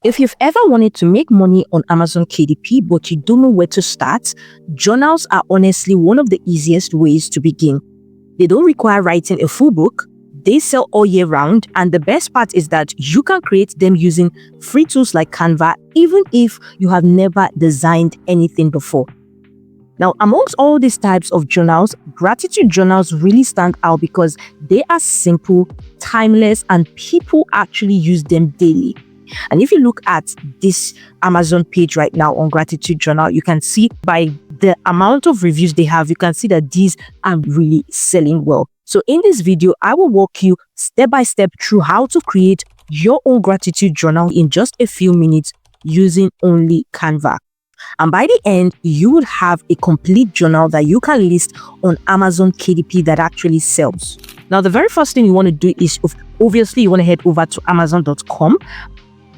If you've ever wanted to make money on Amazon KDP but you don't know where to start, journals are honestly one of the easiest ways to begin. They don't require writing a full book, they sell all year round, and the best part is that you can create them using free tools like Canva even if you have never designed anything before. Now, amongst all these types of journals, gratitude journals really stand out because they are simple, timeless, and people actually use them daily. And if you look at this Amazon page right now on Gratitude Journal, you can see by the amount of reviews they have, you can see that these are really selling well. So in this video, I will walk you step by step through how to create your own gratitude journal in just a few minutes using only Canva. And by the end, you would have a complete journal that you can list on Amazon KDP that actually sells. Now, the very first thing you want to do is obviously you want to head over to Amazon.com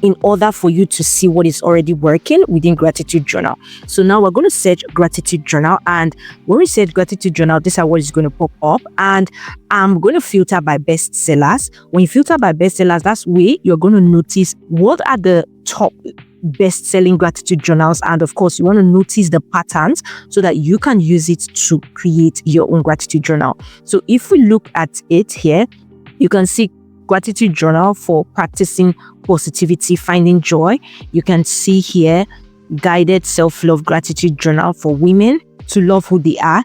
in order for you to see what is already working within Gratitude Journal. So now we're going to search Gratitude Journal, and when we search Gratitude Journal, this is what is going to pop up, and I'm going to filter by bestsellers. When you filter by bestsellers, that's where you're going to notice what are the top best-selling gratitude journals, and of course you want to notice the patterns so that you can use it to create your own gratitude journal. So if we look at it here, you can see gratitude journal for practicing positivity, finding joy. You can see here guided self-love gratitude journal for women to love who they are.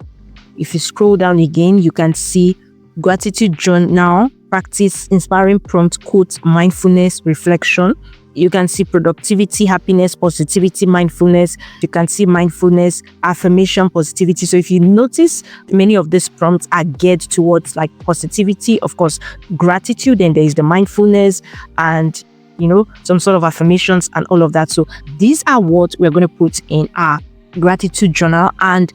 If you scroll down again, you can see gratitude journal practice inspiring prompt, quotes, mindfulness, reflection. You can see productivity, happiness, positivity, mindfulness. You can see mindfulness, affirmation, positivity. So if you notice, many of these prompts are geared towards like positivity, of course, gratitude, and there is the mindfulness and, some sort of affirmations and all of that. So these are what we're going to put in our gratitude journal. And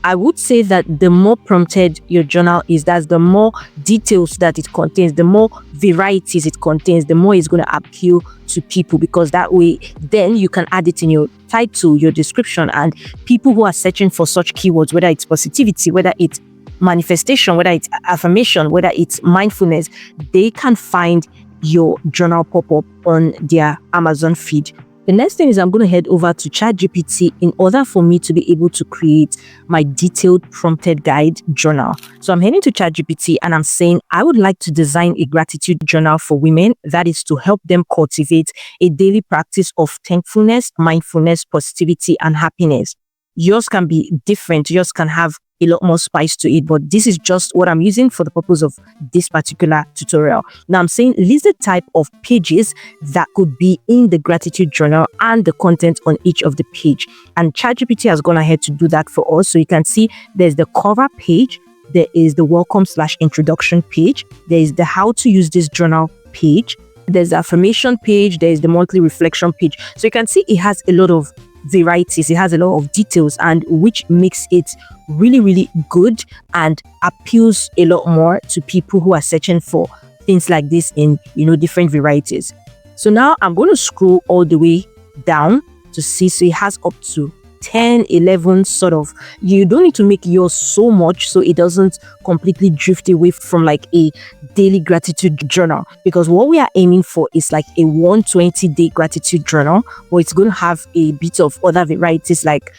I would say that the more prompted your journal is, that's the more details that it contains, the more varieties it contains, the more it's going to appeal to people, because that way then you can add it in your title, your description, and people who are searching for such keywords, whether it's positivity, whether it's manifestation, whether it's affirmation, whether it's mindfulness, they can find your journal pop up on their Amazon feed. The next thing is I'm going to head over to ChatGPT in order for me to be able to create my detailed prompted guide journal. So I'm heading to ChatGPT and I'm saying I would like to design a gratitude journal for women that is to help them cultivate a daily practice of thankfulness, mindfulness, positivity, and happiness. Yours can be different. Yours can have a lot more spice to it, but this is just what I'm using for the purpose of this particular tutorial. Now I'm saying list the type of pages that could be in the gratitude journal and the content on each of the page. And ChatGPT has gone ahead to do that for us. So you can see there's the cover page, there is the welcome/introduction page, there is the how to use this journal page, there's the affirmation page, there's the monthly reflection page. So you can see it has a lot of varieties, it has a lot of details, and which makes it really, really good and appeals a lot more to people who are searching for things like this in different varieties. So now I'm going to scroll all the way down to see, so it has up to 10, 11 sort of. You don't need to make yours so much so it doesn't completely drift away from like a daily gratitude journal, because what we are aiming for is like a 120-day gratitude journal, but it's going to have a bit of other varieties like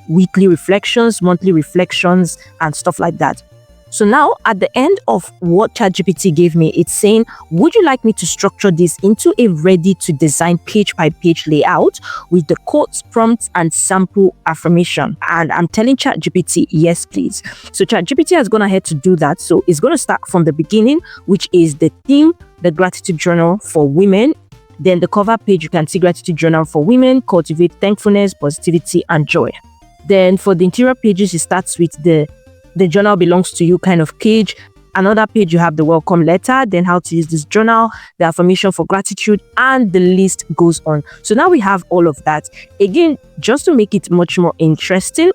weekly reflections, monthly reflections, and stuff like that. So now at the end of what ChatGPT gave me, it's saying, would you like me to structure this into a ready to design page by page layout with the quotes, prompts, and sample affirmation? And I'm telling ChatGPT, yes, please. So ChatGPT has gone ahead to do that. So it's going to start from the beginning, which is the theme, the gratitude journal for women. Then the cover page, you can see gratitude journal for women, cultivate thankfulness, positivity, and joy. Then for the interior pages, it starts with the journal belongs to you kind of page. Another page, you have the welcome letter, then how to use this journal, the affirmation for gratitude, and the list goes on. So now we have all of that. Again, just to make it much more interesting,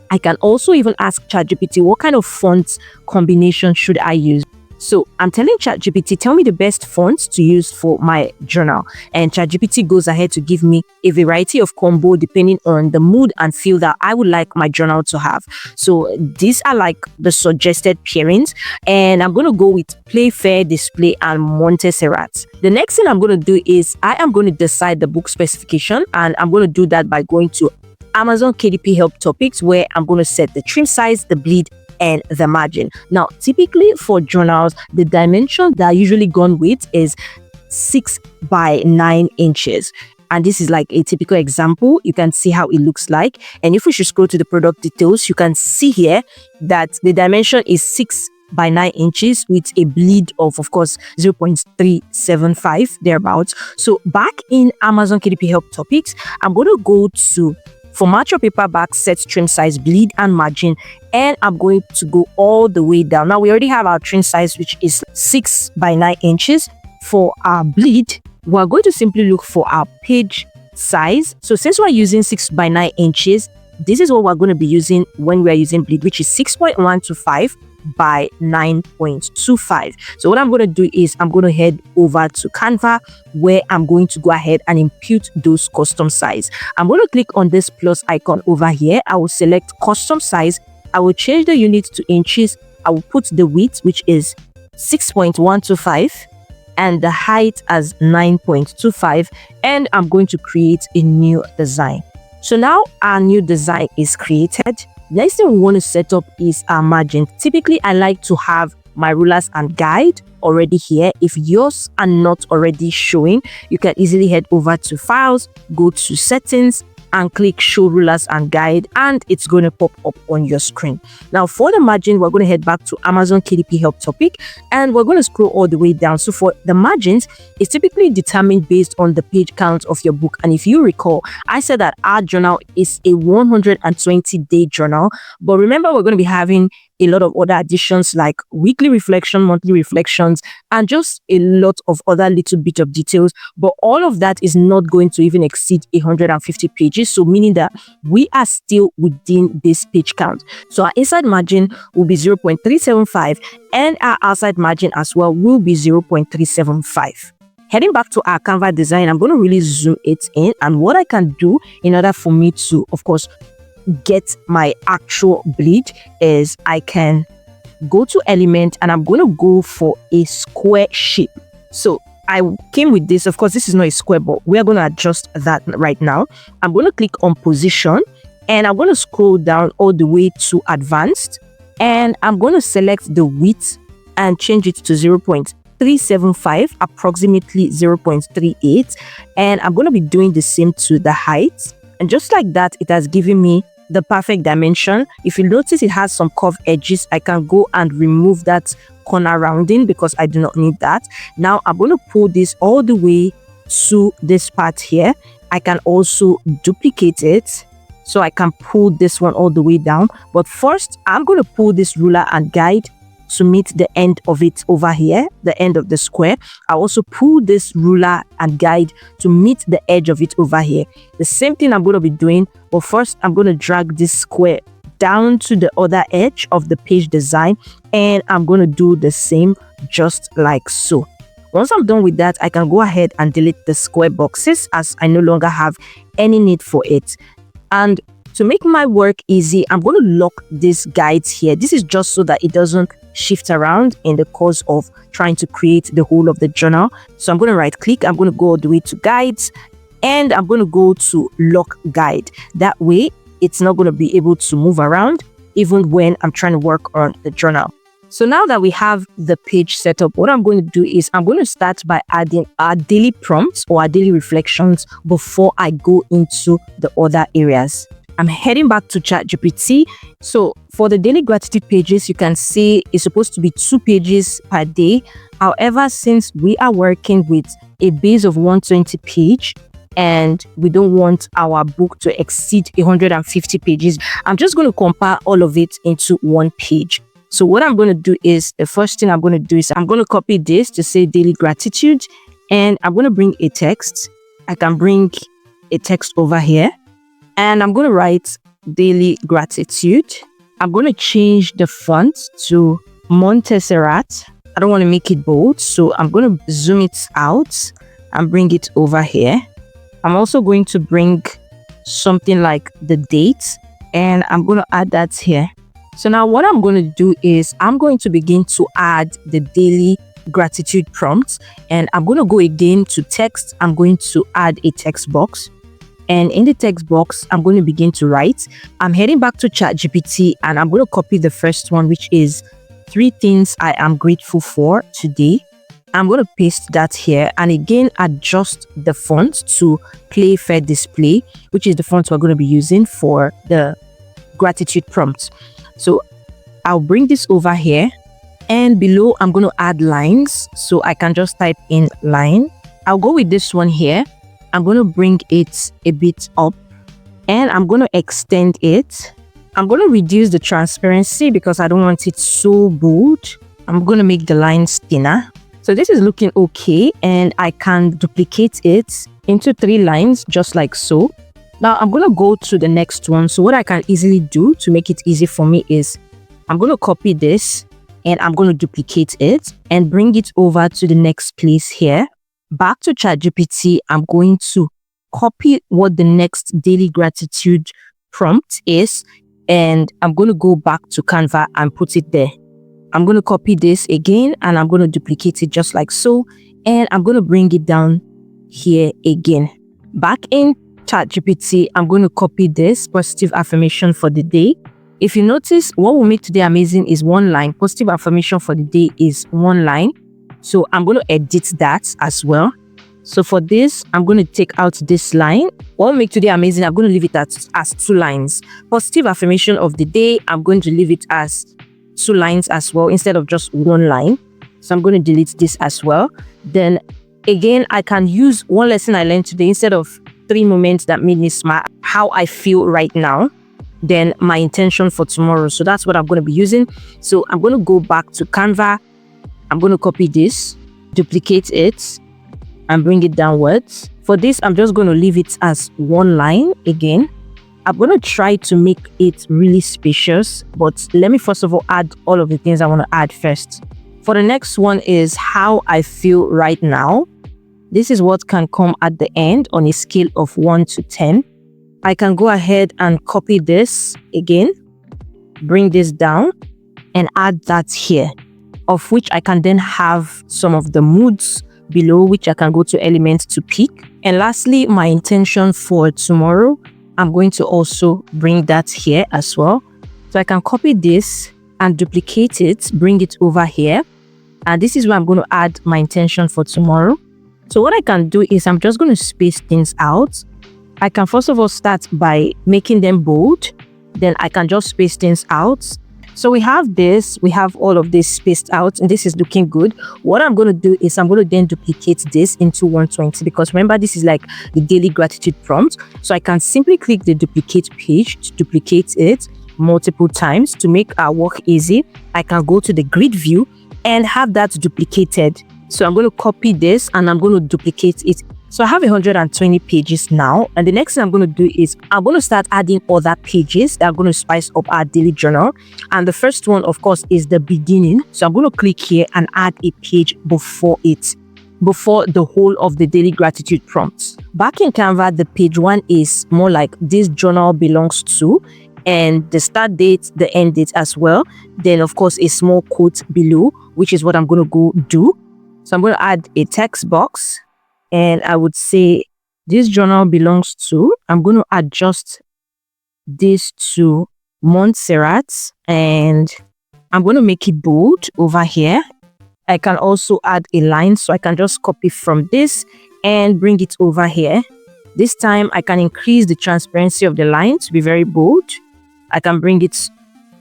I can also even ask ChatGPT what kind of font combination should I use. So I'm telling ChatGPT, tell me the best fonts to use for my journal. And ChatGPT goes ahead to give me a variety of combo depending on the mood and feel that I would like my journal to have. So these are like the suggested pairings. And I'm going to go with Play Fair, Display, and Montserrat. The next thing I'm going to do is I am going to decide the book specification. And I'm going to do that by going to Amazon KDP Help Topics, where I'm going to set the trim size, the bleed, and the margin. Now, typically for journals, the dimension that I usually gone with is 6 by 9 inches. And this is like a typical example. You can see how it looks like. And if we should scroll to the product details, you can see here that the dimension is 6 by 9 inches with a bleed of course, 0.375 thereabouts. So back in Amazon KDP Help Topics, I'm going to go to format your paperback, set trim size, bleed, and margin, and I'm going to go all the way down. Now we already have our trim size, which is 6 by 9 inches. For our bleed, we're going to simply look for our page size. So since we're using 6 by 9 inches, this is what we're going to be using when we're using bleed, which is 6.125 by 9.25. So what I'm going to do is I'm going to head over to Canva, where I'm going to go ahead and impute those custom size. I'm going to click on this plus icon over here. I will select custom size. I will change the unit to inches. I will put the width, which is 6.125, and the height as 9.25, and I'm going to create a new design. So now our new design is created. Next thing we want to set up is our margin. Typically, I like to have my rulers and guide already here. If yours are not already showing, you can easily head over to Files, go to Settings, and click Show Rulers and Guide, and it's going to pop up on your screen. Now for the margin, we're going to head back to Amazon KDP Help Topic, and we're going to scroll all the way down. So for the margins, it's typically determined based on the page count of your book. And if you recall, I said that our journal is a 120-day journal, but remember, we're going to be having a lot of other additions like weekly reflection, monthly reflections, and just a lot of other little bit of details. But all of that is not going to even exceed 150 pages. So meaning that we are still within this page count. So our inside margin will be 0.375 and our outside margin as well will be 0.375. Heading back to our Canva design, I'm going to really zoom it in. And what I can do in order for me to, of course, get my actual bleed is I can go to element and I'm going to go for a square shape. So I came with this. Of course, this is not a square, but we are going to adjust that right now. I'm going to click on position and I'm going to scroll down all the way to advanced, and I'm going to select the width and change it to 0.375, approximately 0.38, and I'm going to be doing the same to the height. And just like that, it has given me the perfect dimension. If you notice, it has some curved edges. I can go and remove that corner rounding because I do not need that. Now I'm going to pull this all the way to this part here. I can also duplicate it, so I can pull this one all the way down. But first, I'm going to pull this ruler and guide to meet the end of it over here, the end of the square. I also pull this ruler and guide to meet the edge of it over here. The same thing I'm going to be doing, but first I'm going to drag this square down to the other edge of the page design, and I'm going to do the same just like so. Once I'm done with that, I can go ahead and delete the square boxes as I no longer have any need for it. And to make my work easy, I'm going to lock these guides here. This is just so that it doesn't shift around in the course of trying to create the whole of the journal. So I'm going to right click, I'm going to go all the way to guides, and I'm going to go to lock guide. That way it's not going to be able to move around even when I'm trying to work on the journal. So now that we have the page set up, what I'm going to do is I'm going to start by adding our daily prompts or our daily reflections before I go into the other areas. I'm heading back to ChatGPT. So for the daily gratitude pages, you can see it's supposed to be 2 pages per day. However, since we are working with a base of 120 page and we don't want our book to exceed 150 pages, I'm just going to compile all of it into 1 page. So what I'm going to do is, the first thing I'm going to do is I'm going to copy this to say daily gratitude, and I'm going to bring a text. I can bring a text over here, and I'm going to write daily gratitude. I'm going to change the font to Montserrat. I don't want to make it bold, so I'm going to zoom it out and bring it over here. I'm also going to bring something like the date, and I'm going to add that here. So now what I'm going to do is I'm going to begin to add the daily gratitude prompts, and I'm going to go again to text. I'm going to add a text box, and in the text box I'm going to begin to write. I'm heading back to ChatGPT, and I'm going to copy the first one, which is 3 things I am grateful for today. I'm going to paste that here, and again adjust the font to Play Fair Display, which is the font we're going to be using for the gratitude prompt. So I'll bring this over here, and below I'm going to add lines, so I can just type in line. I'll go with this one here. I'm going to bring it a bit up, and I'm going to extend it. I'm going to reduce the transparency because I don't want it so bold. I'm going to make the lines thinner. So this is looking okay, and I can duplicate it into 3 lines just like so. Now I'm going to go to the next one. So what I can easily do to make it easy for me is I'm going to copy this, and I'm going to duplicate it and bring it over to the next place here. Back to ChatGPT, I'm going to copy what the next daily gratitude prompt is, and I'm going to go back to Canva and put it there. I'm going to copy this again, and I'm going to duplicate it just like so, and I'm going to bring it down here again. Back in ChatGPT, I'm going to copy this positive affirmation for the day. If you notice, what will make today amazing is 1 line. Positive affirmation for the day is 1 line. So I'm going to edit that as well. So for this, I'm going to take out this line. What will make today amazing, I'm going to leave it as 2 lines. Positive affirmation of the day, I'm going to leave it as 2 lines as well, instead of just 1 line. So I'm going to delete this as well. Then again, I can use one lesson I learned today instead of 3 moments that made me smile, how I feel right now, then my intention for tomorrow. So that's what I'm going to be using. So I'm going to go back to Canva. I'm going to copy this, duplicate it, and bring it downwards. For this, I'm just going to leave it as 1 line again. I'm going to try to make it really spacious, but let me first of all add all of the things I want to add first. For the next one is how I feel right now. This is what can come at the end on a scale of 1 to 10. I can go ahead and copy this again, bring this down, and add that here, of which I can then have some of the moods below, which I can go to elements to pick. And lastly, my intention for tomorrow, I'm going to also bring that here as well. So I can copy this and duplicate it, bring it over here. And this is where I'm going to add my intention for tomorrow. So what I can do is I'm just going to space things out. I can first of all start by making them bold. Then I can just space things out. So we have this, we have all of this spaced out, and this is looking good. What I'm going to do is I'm going to then duplicate this into 120, because remember, this is like the daily gratitude prompt. So I can simply click the duplicate page to duplicate it multiple times to make our work easy. I can go to the grid view and have that duplicated. So I'm going to copy this and I'm going to duplicate it. So I have 120 pages now, and the next thing I'm going to do is I'm going to start adding other pages that are going to spice up our daily journal. And the first one, of course, is the beginning. So I'm going to click here and add a page before it, before the whole of the daily gratitude prompts. Back in Canva, the page 1 is more like this journal belongs to, and the start date, the end date as well. Then, of course, a small quote below, which is what I'm going to go do. So I'm going to add a text box. And I would say this journal belongs to, I'm going to adjust this to Montserrat, and I'm going to make it bold over here. I can also add a line, so I can just copy from this and bring it over here. This time I can increase the transparency of the line to be very bold. I can bring it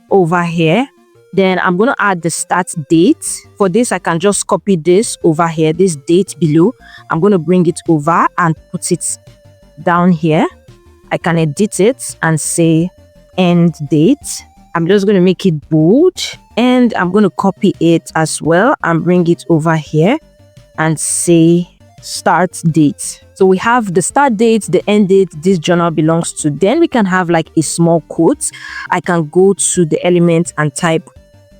over here. Then I'm going to add the start date. For this, I can just copy this over here, this date below. I'm going to bring it over and put it down here. I can edit it and say end date. I'm just going to make it bold, and I'm going to copy it as well and bring it over here and say start date. So we have the start date, the end date, this journal belongs to. Then we can have like a small quote. I can go to the element and type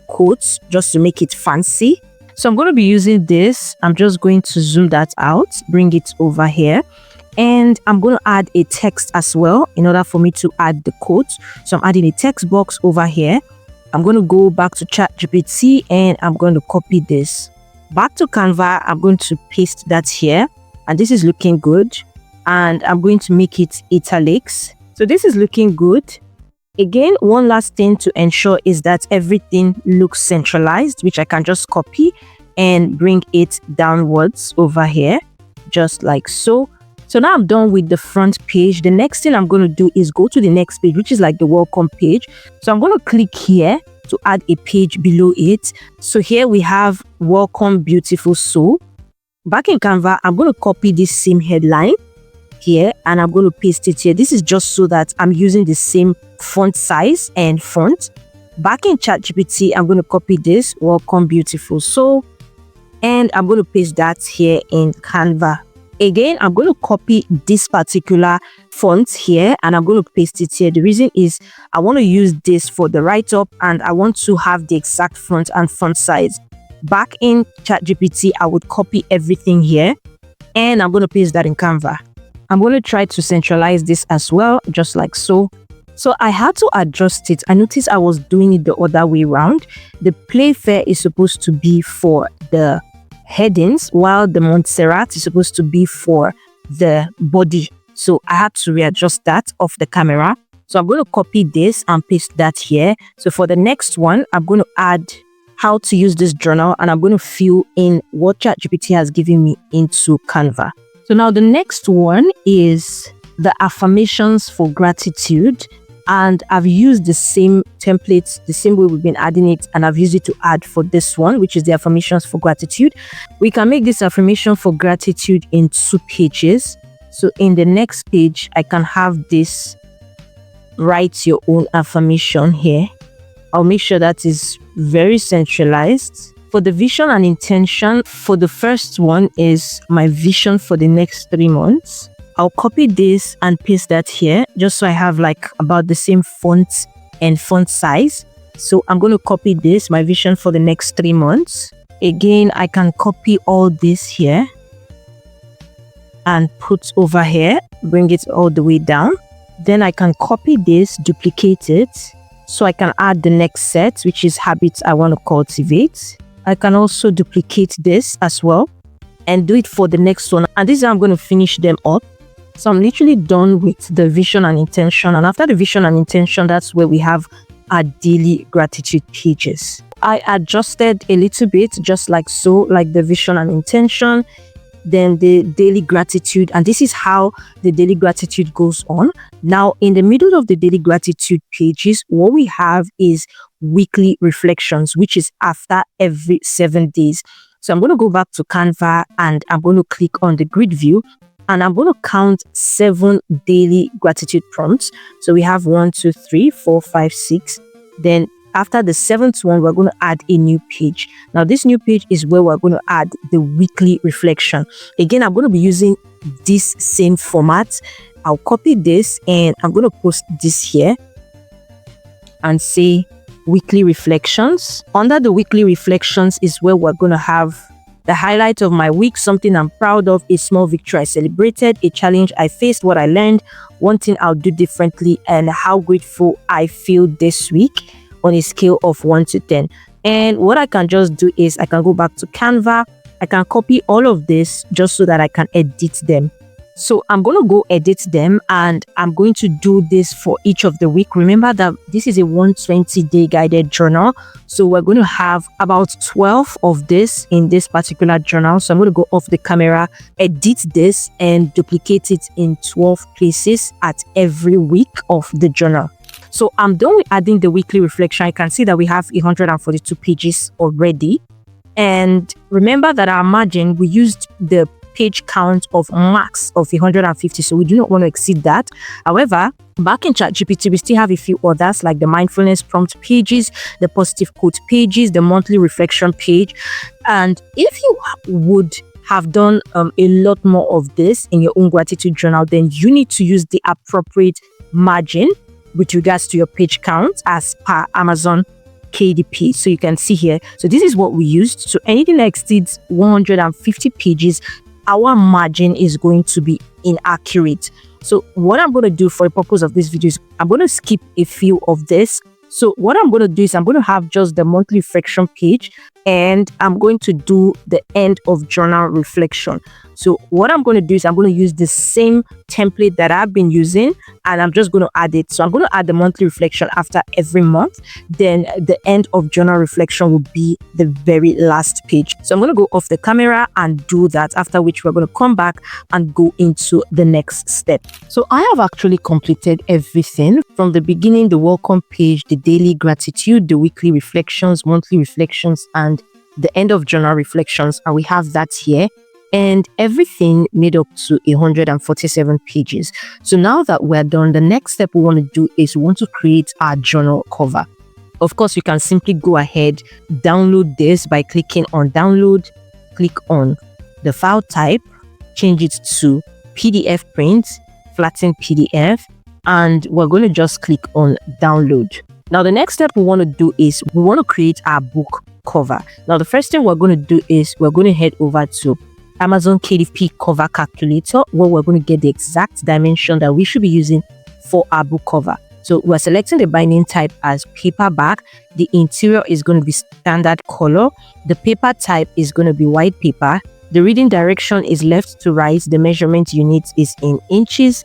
quotes just to make it fancy. So I'm going to be using this. I'm just going to zoom that out, bring it over here. And I'm going to add a text as well in order for me to add the quotes. So I'm adding a text box over here. I'm going to go back to ChatGPT and I'm going to copy this. Back to Canva, I'm going to paste that here. And this is looking good. And I'm going to make it italics. So this is looking good. Again, one last thing to ensure is that everything looks centralized, which I can just copy and bring it downwards over here, just like so. So now I'm done with the front page. The next thing I'm going to do is go to the next page, which is like the welcome page. So I'm going to click here to add a page below it. So here we have welcome beautiful soul. Back in Canva, I'm going to copy this same headline here and I'm going to paste it here. This is just so that I'm using the same font size and font. Back in ChatGPT, I'm going to copy this welcome beautiful soul and I'm going to paste that here in Canva. Again, I'm going to copy this particular font here and I'm going to paste it here. The reason is I want to use this for the write-up and I want to have the exact font and font size. Back in ChatGPT, I would copy everything here and I'm going to paste that in Canva. I'm going to try to centralize this as well, just like so. So I had to adjust it. I noticed I was doing it the other way around. The Playfair is supposed to be for the headings, while the Montserrat is supposed to be for the body. So I had to readjust that off the camera. So I'm going to copy this and paste that here. So for the next one, I'm going to add how to use this journal and I'm going to fill in what ChatGPT has given me into Canva. So now the next one is the affirmations for gratitude. And I've used the same templates, the same way we've been adding it, and I've used it to add for this one, which is the affirmations for gratitude. We can make this affirmation for gratitude in 2 pages. So in the next page, I can have this write your own affirmation here. I'll make sure that is very centralized. For the vision and intention, for the first one is my vision for the next 3 months. I'll copy this and paste that here just so I have like about the same font and font size. So I'm going to copy this, my vision for the next 3 months. Again, I can copy all this here and put over here, bring it all the way down. Then I can copy this, duplicate it so I can add the next set, which is habits I want to cultivate. I can also duplicate this as well and do it for the next one. And this is how I'm going to finish them up. So I'm literally done with the vision and intention. And after the vision and intention, that's where we have our daily gratitude pages. I adjusted a little bit, just like so, like the vision and intention, then the daily gratitude. And this is how the daily gratitude goes on. Now, in the middle of the daily gratitude pages, what we have is weekly reflections, which is after every 7 days. So I'm going to go back to Canva and I'm going to click on the grid view and I'm going to count 7 daily gratitude prompts. So we have 1, 2, 3, 4, 5, 6. Then after the 7th one, we're going to add a new page. Now, this new page is where we're going to add the weekly reflection. Again, I'm going to be using this same format. I'll copy this and I'm going to post this here and say weekly reflections. Under the weekly reflections is where we're going to have the highlight of my week, something I'm proud of, a small victory I celebrated, a challenge I faced, what I learned, one thing I'll do differently, and how grateful I feel this week on a scale of 1 to 10. And what I can just do is I can go back to Canva. I can copy all of this just so that I can edit them. So I'm going to go edit them and I'm going to do this for each of the week. Remember that this is a 120-day guided journal. So we're going to have about 12 of this in this particular journal. So I'm going to go off the camera, edit this and duplicate it in 12 places at every week of the journal. So I'm done with adding the weekly reflection. I can see that we have 142 pages already. And remember that our margin, we used the page count of max of 150, so we do not want to exceed that. However, back in ChatGPT, we still have a few others like the mindfulness prompt pages, the positive quote pages, the monthly reflection page. And if you would have done a lot more of this in your own gratitude journal, then you need to use the appropriate margin with regards to your page count as per Amazon KDP. So you can see here. So this is what we used. So anything that exceeds 150 pages, our margin is going to be inaccurate. So what I'm going to do for the purpose of this video is I'm going to skip a few of this. So what I'm going to do is I'm going to have just the monthly reflection page, and I'm going to do the end of journal reflection. So what I'm going to do is I'm going to use the same template that I've been using, and I'm just going to add it. So I'm going to add the monthly reflection after every month. Then the end of journal reflection will be the very last page. So I'm going to go off the camera and do that, after which we're going to come back and go into the next step. So I have actually completed everything from the beginning: the welcome page, the daily gratitude, the weekly reflections, monthly reflections, and the end of journal reflections. And we have that here. And everything made up to 147 pages. So now that we're done, the next step we want to do is we want to create our journal cover. Of course, you can simply go ahead, download this by clicking on download, click on the file type, change it to PDF print, flatten PDF, and we're going to just click on download. Now, the next step we want to do is we want to create our book cover. Now, the first thing we're going to do is we're going to head over to Amazon KDP cover calculator, where we're going to get the exact dimension that we should be using for our book cover. So we're selecting the binding type as paperback. The interior is going to be standard color. The paper type is going to be white paper. The reading direction is left to right. The measurement unit is in inches.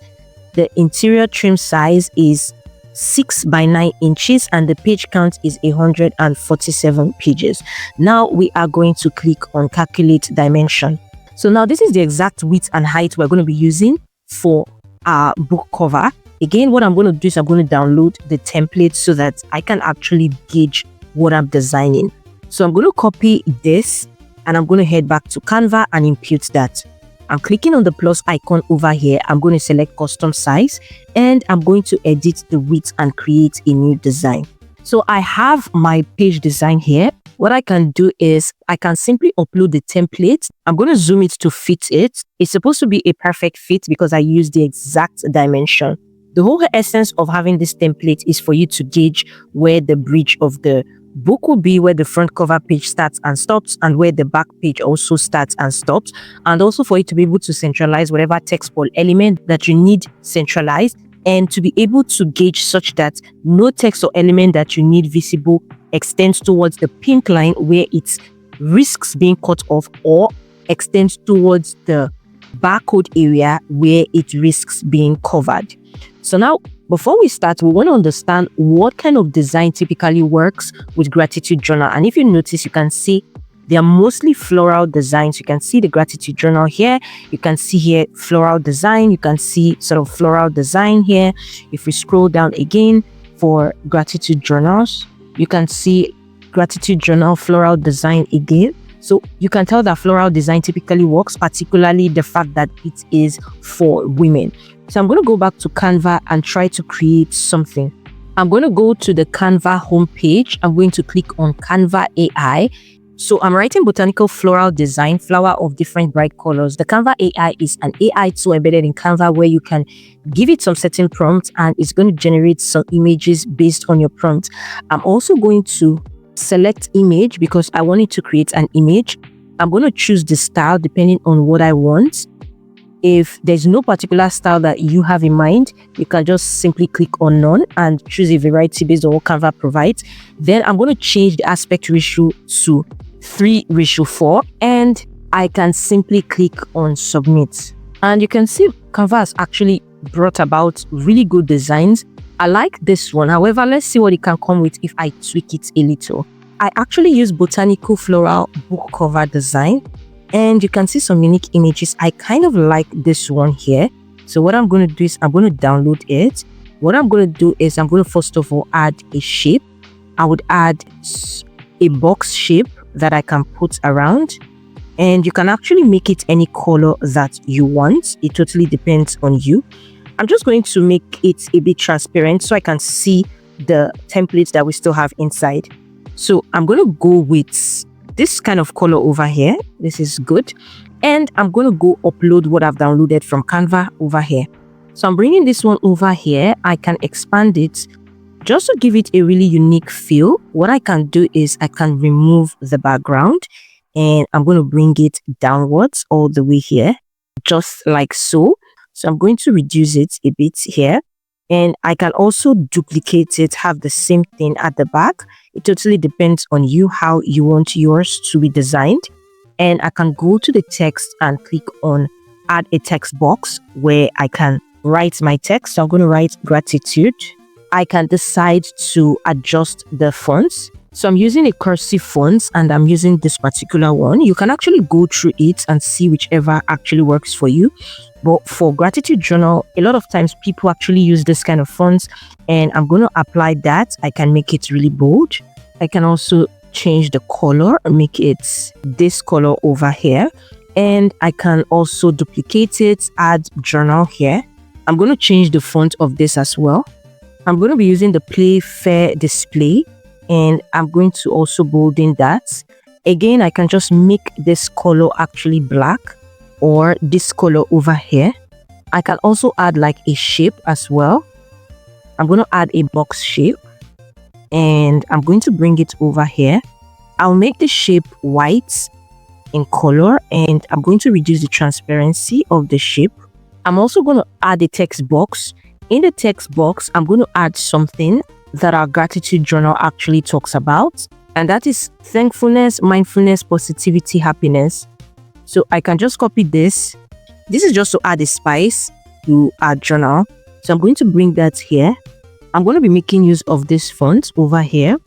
The interior trim size is 6 by 9 inches, and the page count is 147 pages. Now we are going to click on calculate dimension. So now this is the exact width and height we're going to be using for our book cover. Again, what I'm going to do is I'm going to download the template so that I can actually gauge what I'm designing. So I'm going to copy this, and I'm going to head back to Canva and impute that. I'm clicking on the plus icon over here. I'm going to select custom size, and I'm going to edit the width and create a new design. So I have my page design here. What I can do is I can simply upload the template. I'm going to zoom it to fit it. It's supposed to be a perfect fit because I use the exact dimension. The whole essence of having this template is for you to gauge where the bridge of the book will be, where the front cover page starts and stops, and where the back page also starts and stops, and also for you to be able to centralize whatever text or element that you need centralized, and to be able to gauge such that no text or element that you need visible extends towards the pink line where it risks being cut off, or extends towards the barcode area where it risks being covered. So now, before we start, we want to understand what kind of design typically works with Gratitude Journal. And if you notice, you can see they are mostly floral designs. You can see the Gratitude Journal here. You can see here floral design. You can see sort of floral design here. If we scroll down again for Gratitude Journals, you can see Gratitude Journal floral design again. So you can tell that floral design typically works, particularly the fact that it is for women. So I'm going to go back to Canva and try to create something. I'm going to go to the Canva homepage. I'm going to click on Canva AI. So I'm writing botanical floral design, flower of different bright colors. The Canva AI is an AI tool embedded in Canva where you can give it some certain prompts and it's going to generate some images based on your prompt. I'm also going to select image because I want it to create an image. I'm going to choose the style depending on what I want. If there's no particular style that you have in mind, you can just simply click on none and choose a variety based on what Canva provides. Then I'm going to change the aspect ratio to 3:4, and I can simply click on submit. And you can see Canva has actually brought about really good designs. I like this one. However, let's see what it can come with if I tweak it a little. I actually use botanical floral book cover design, and you can see some unique images. I kind of like this one here. So what I'm going to do is I'm going to download it. What I'm going to do is I'm going to first of all add a shape. I would add a box shape that I can put around, and you can actually make it any color that you want. It totally depends on you. I'm just going to make it a bit transparent so I can see the templates that we still have inside. So I'm going to go with this kind of color over here. This is good. And I'm going to go upload what I've downloaded from Canva over here. So I'm bringing this one over here. I can expand it Just to give it a really unique feel, what I can do is I can remove the background and I'm going to bring it downwards all the way here, just like so. So I'm going to reduce it a bit here, and I can also duplicate it, have the same thing at the back. It totally depends on you how you want yours to be designed. And I can go to the text and click on add a text box where I can write my text. So I'm going to write gratitude. I can decide to adjust the fonts. So I'm using a cursive font and I'm using this particular one. You can actually go through it and see whichever actually works for you. But for Gratitude Journal, a lot of times people actually use this kind of fonts, and I'm going to apply that. I can make it really bold. I can also change the color and make it this color over here. And I can also duplicate it, add journal here. I'm going to change the font of this as well. I'm going to be using the Play Fair display, and I'm going to also bolden that. Again, I can just make this color actually black, or this color over here. I can also add like a shape as well. I'm going to add a box shape, and I'm going to bring it over here. I'll make the shape white in color, and I'm going to reduce the transparency of the shape. I'm also going to add a text box. In the text box, I'm going to add something that our gratitude journal actually talks about, and that is thankfulness, mindfulness, positivity, happiness. So I can just copy this. This is just to add a spice to our journal. So I'm going to bring that here. I'm going to be making use of this font over here,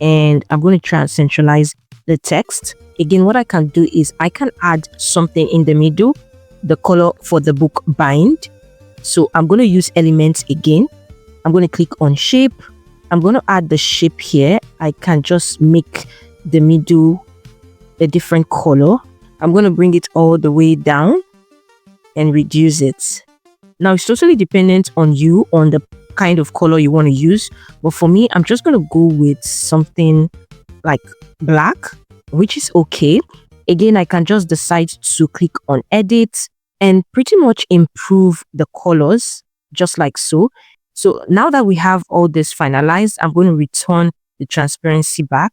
and I'm going to try and centralize the text. Again, what I can do is I can add something in the middle, the color for the book bind. So I'm going to use elements again. I'm going to click on shape. I'm going to add the shape here. I can just make the middle a different color. I'm going to bring it all the way down and reduce it. Now it's totally dependent on you, on the kind of color you want to use. But for me, I'm just going to go with something like black, which is okay. Again, I can just decide to click on edit and pretty much improve the colors just like so. So now that we have all this finalized, I'm going to return the transparency back.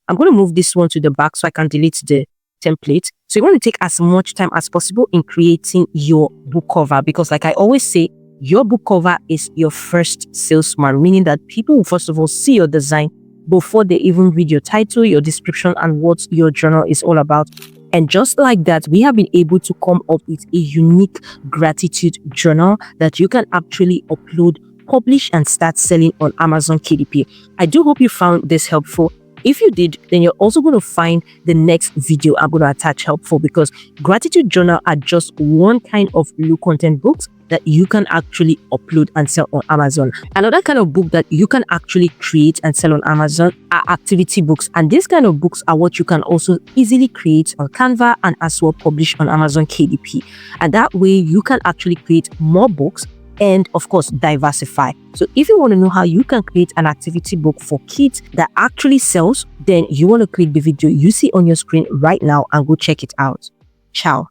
I'm going to move this one to the back so I can delete the template. So you want to take as much time as possible in creating your book cover, because like I always say, your book cover is your first salesman, meaning that people will first of all see your design before they even read your title, your description, and what your journal is all about. And just like that, we have been able to come up with a unique gratitude journal that you can actually upload, publish, and start selling on Amazon KDP. I do hope you found this helpful. If you did, then you're also going to find the next video I'm going to attach helpful, because gratitude journal are just one kind of low content books that you can actually upload and sell on Amazon. Another kind of book that you can actually create and sell on Amazon are activity books. And these kind of books are what you can also easily create on Canva and as well publish on Amazon KDP. And that way you can actually create more books and of course diversify. So if you want to know how you can create an activity book for kids that actually sells, then you want to click the video you see on your screen right now and go check it out. Ciao.